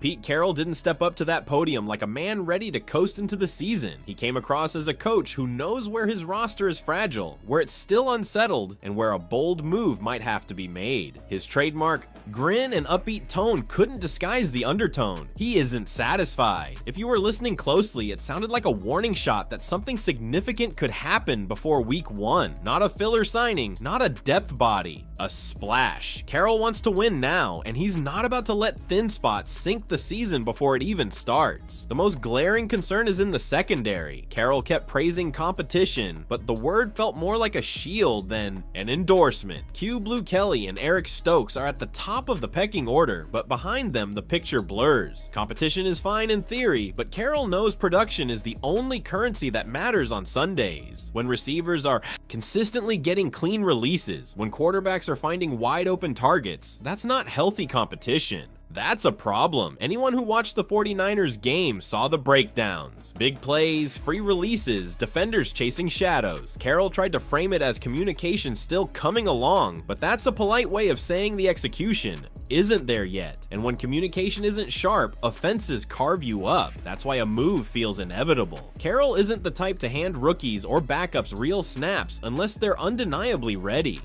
Pete Carroll didn't step up to that podium like a man ready to coast into the season. He came across as a coach who knows where his roster is fragile, where it's still unsettled, and where a bold move might have to be made. His trademark grin and upbeat tone couldn't disguise the undertone. He isn't satisfied. If you were listening closely, it sounded like a warning shot that something significant could happen before week 1. Not a filler signing, not a depth body, a splash. Carroll wants to win now, and he's not about to let thin spots sink the season before it even starts. The most glaring concern is in the secondary. Carroll kept praising competition, but the word felt more like a shield than an endorsement. Q Blue Kelly and Eric Stokes are at the top of the pecking order, but behind them the picture blurs. Competition is fine in theory, but Carroll knows production is the only currency that matters on Sundays. When receivers are consistently getting clean releases, when quarterbacks are finding wide open targets, that's not healthy competition. That's a problem. Anyone who watched the 49ers game saw the breakdowns. Big plays, free releases, defenders chasing shadows. Carroll tried to frame it as communication still coming along, but that's a polite way of saying the execution isn't there yet. And when communication isn't sharp, offenses carve you up. That's why a move feels inevitable. Carroll isn't the type to hand rookies or backups real snaps unless they're undeniably ready.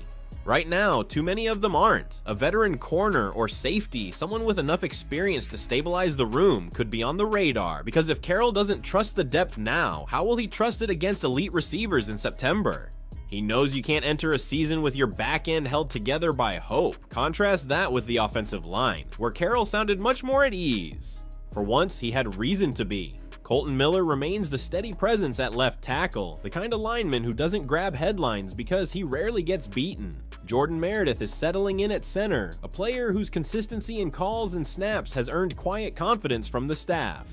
Right now, too many of them aren't. A veteran corner or safety, someone with enough experience to stabilize the room, could be on the radar, because if Carroll doesn't trust the depth now, how will he trust it against elite receivers in September? He knows you can't enter a season with your back end held together by hope. Contrast that with the offensive line, where Carroll sounded much more at ease. For once, he had reason to be. Colton Miller remains the steady presence at left tackle, the kind of lineman who doesn't grab headlines because he rarely gets beaten. Jordan Meredith is settling in at center, a player whose consistency in calls and snaps has earned quiet confidence from the staff.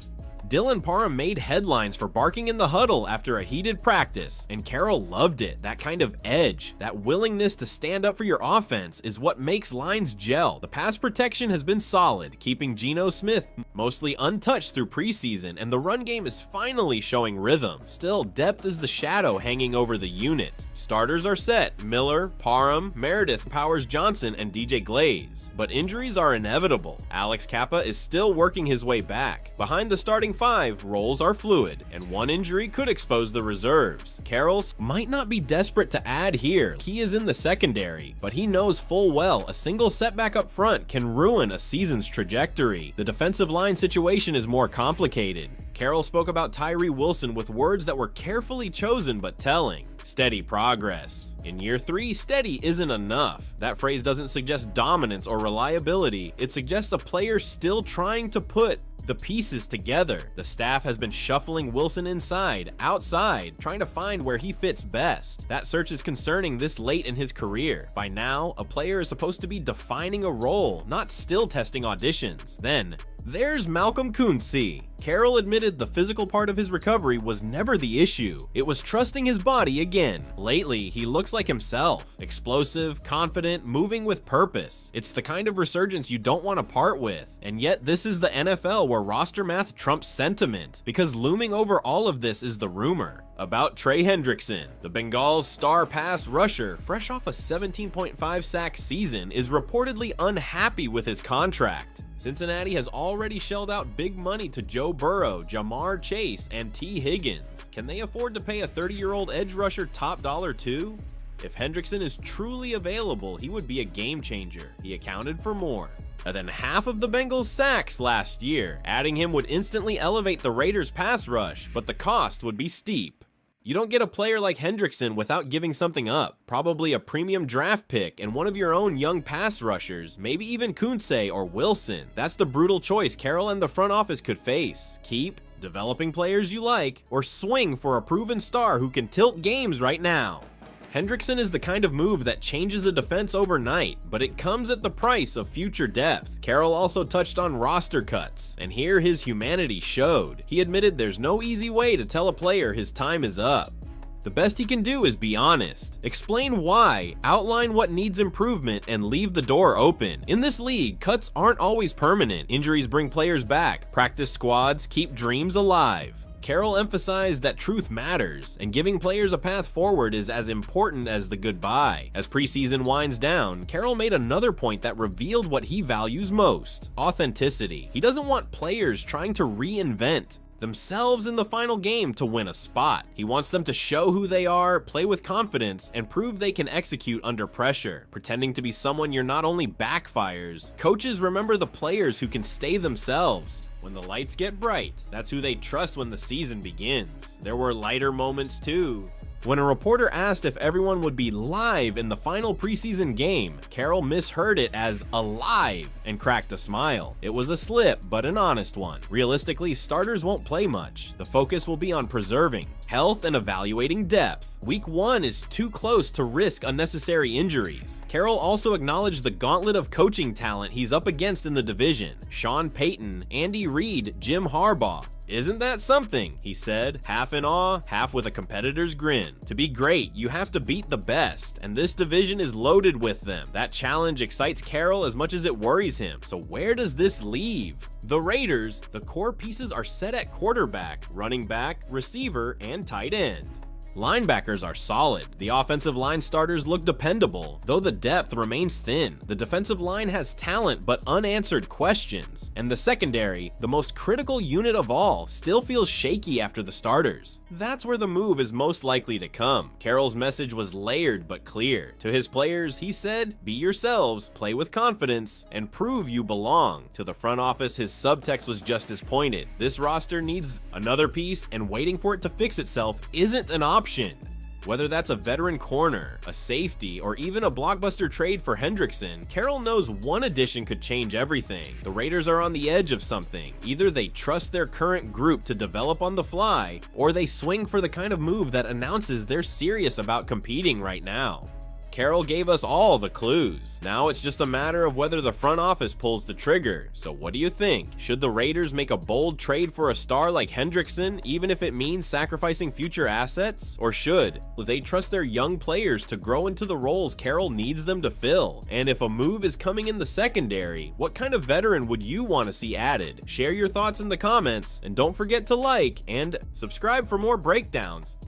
Dylan Parham made headlines for barking in the huddle after a heated practice, and Carroll loved it. That kind of edge, that willingness to stand up for your offense is what makes lines gel. The pass protection has been solid, keeping Geno Smith mostly untouched through preseason, and the run game is finally showing rhythm. Still, depth is the shadow hanging over the unit. Starters are set: Miller, Parham, Meredith, Powers Johnson, and DJ Glaze. But injuries are inevitable. Alex Kappa is still working his way back. Behind the starting 5, roles are fluid, and one injury could expose the reserves. Carroll might not be desperate to add here. He is in the secondary, but he knows full well a single setback up front can ruin a season's trajectory. The defensive line situation is more complicated. Carroll spoke about Tyree Wilson with words that were carefully chosen but telling. Steady progress. In year 3, steady isn't enough. That phrase doesn't suggest dominance or reliability. It suggests a player still trying to put the pieces together. The staff has been shuffling Wilson inside, outside, trying to find where he fits best. That search is concerning this late in his career. By now, a player is supposed to be defining a role, not still testing auditions. Then, there's Malcolm Kunze. Carroll admitted the physical part of his recovery was never the issue. It was trusting his body again. Lately, he looks like himself. Explosive, confident, moving with purpose. It's the kind of resurgence you don't want to part with. And yet, this is the NFL where roster math trumps sentiment, because looming over all of this is the rumor about Trey Hendrickson. The Bengals' star pass rusher, fresh off a 17.5 sack season, is reportedly unhappy with his contract. Cincinnati has already shelled out big money to Joe Burrow, Jamar Chase, and T. Higgins. Can they afford to pay a 30-year-old edge rusher top dollar too? If Hendrickson is truly available, he would be a game changer. He accounted for more than half of the Bengals' sacks last year. Adding him would instantly elevate the Raiders' pass rush, but the cost would be steep. You don't get a player like Hendrickson without giving something up. Probably a premium draft pick and one of your own young pass rushers, maybe even Kunze or Wilson. That's the brutal choice Carroll and the front office could face. Keep developing players you like, or swing for a proven star who can tilt games right now. Hendrickson is the kind of move that changes a defense overnight, but it comes at the price of future depth. Carroll also touched on roster cuts, and here his humanity showed. He admitted there's no easy way to tell a player his time is up. The best he can do is be honest. Explain why, outline what needs improvement, and leave the door open. In this league, cuts aren't always permanent. Injuries bring players back. Practice squads keep dreams alive. Carroll emphasized that truth matters, and giving players a path forward is as important as the goodbye. As preseason winds down, Carroll made another point that revealed what he values most: authenticity. He doesn't want players trying to reinvent themselves in the final game to win a spot. He wants them to show who they are, play with confidence, and prove they can execute under pressure. Pretending to be someone you're not only backfires. Coaches remember the players who can stay themselves. When the lights get bright, that's who they trust when the season begins. There were lighter moments too. When a reporter asked if everyone would be live in the final preseason game, Carroll misheard it as alive and cracked a smile. It was a slip, but an honest one. Realistically, starters won't play much. The focus will be on preserving health and evaluating depth. Week 1 is too close to risk unnecessary injuries. Carroll also acknowledged the gauntlet of coaching talent he's up against in the division: Sean Payton, Andy Reid, Jim Harbaugh. "Isn't that something?" he said, half in awe, half with a competitor's grin. "To be great, you have to beat the best, and this division is loaded with them." That challenge excites Carroll as much as it worries him. So where does this leave the Raiders? The core pieces are set at quarterback, running back, receiver, and tight end. Linebackers are solid. The offensive line starters look dependable, though the depth remains thin. The defensive line has talent but unanswered questions. And the secondary, the most critical unit of all, still feels shaky after the starters. That's where the move is most likely to come. Carroll's message was layered but clear. To his players, he said, "Be yourselves, play with confidence, and prove you belong." To the front office, his subtext was just as pointed. This roster needs another piece, and waiting for it to fix itself isn't an option. Whether that's a veteran corner, a safety, or even a blockbuster trade for Hendrickson, Carroll knows one addition could change everything. The Raiders are on the edge of something. Either they trust their current group to develop on the fly, or they swing for the kind of move that announces they're serious about competing right now. Carroll gave us all the clues. Now it's just a matter of whether the front office pulls the trigger. So what do you think? Should the Raiders make a bold trade for a star like Hendrickson, even if it means sacrificing future assets? Or should they trust their young players to grow into the roles Carroll needs them to fill? And if a move is coming in the secondary, what kind of veteran would you want to see added? Share your thoughts in the comments, and don't forget to like and subscribe for more breakdowns.